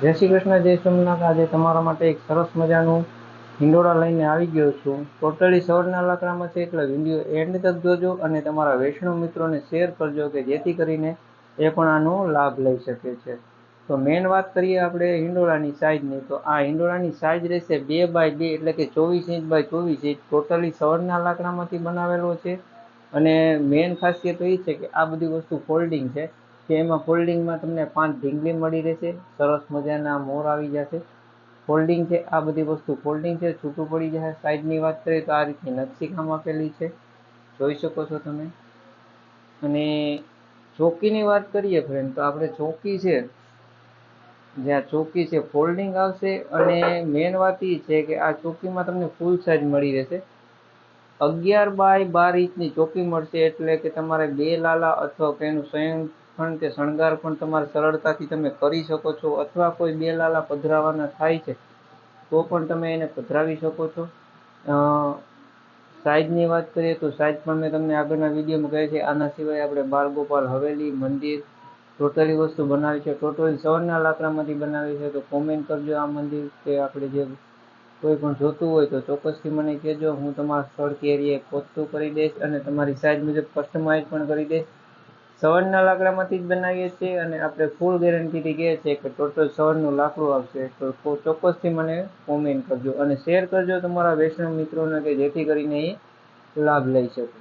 જય શ્રી કૃષ્ણ, જય સોમનાથ। આજે તમારા માટે એક સરસ મજાનું હિંડોળા લઈને આવી ગયો છું। ટોટલી સવરના લાકડામાં છે, એટલે વિડીયો એન્ડ તક જોજો અને તમારા વૈષ્ણવ મિત્રોને શેર કરજો કે જેથી કરીને એ પણ આનો લાભ લઈ શકે છે। તો મેન વાત કરીએ આપણે હિંડોળાની સાઇઝની, તો આ હિંડોળાની સાઇઝ રહેશે 2x2, એટલે કે 24 ઇંચ બાય 24 ઇંચ। ટોટલી સવરના લાકડામાંથી બનાવેલો છે અને મેન ખાસિયત એ છે કે આ બધી વસ્તુ ફોલ્ડિંગ છે, કે એમાં ફોલ્ડિંગમાં તમને 5 ઢીંગલી મળી રહેશે, સરસ મજાના મોર આવી જશે। ફોલ્ડિંગ છે, આ બધી વસ્તુ ફોલ્ડિંગ છે, છૂટું પડી જશે। સાઈડની વાત કરીએ તો આ રીતની નકશીકામ આપેલી છે, જોઈ શકો છો તમે। અને ચોકીની વાત કરીએ ફ્રેન્ડ, તો આપણે ચોકી છે, જ્યાં ચોકી છે ફોલ્ડિંગ આવશે। અને મેન વાત એ છે કે આ ચોકીમાં તમને ફૂલ સાઇઝ મળી રહેશે। 11 બાય 12 ઇંચની ચોકી મળશે, એટલે કે તમારે 2 લાલા અથવા તેનું શયનખંડ કે શણગાર પણ તમારે સરળતાથી તમે કરી શકો છો, અથવા કોઈ 2 લાલા પધરાવાના થાય છે તો પણ તમે એને પધરાવી શકો છો। સાઇઝની વાત કરીએ તો સાઇઝ પણ મેં તમને આગળના વિડીયોમાં કહી છે। આના સિવાય આપણે બાલગોપાલ હવેલી, મંદિર, ટોટલી વસ્તુ બનાવી છે, ટોટલી સવરના લાકડામાંથી બનાવી છે। તો કોમેન્ટ કરજો આ મંદિર કે આપણે જે કોઈ પણ જોતું હોય તો ચોક્કસથી મને કહેજો, હું તમારા સ્થળ કે એરિયાએ પહોંચતું કરી દઈશ અને તમારી સાઇઝ મુજબ કસ્ટમાઇઝ પણ કરી દઈશ। સવરના લાકડામાંથી જ બનાવીએ છીએ અને આપણે ફૂલ ગેરંટીથી કહીએ છીએ કે ટોટલ સવરનું લાકડું આવશે। તો ચોક્કસથી મને કોમેન્ટ કરજો અને શેર કરજો તમારા વૈષ્ણવ મિત્રોને, કે જેથી કરીને એ લાભ લઈ શકે।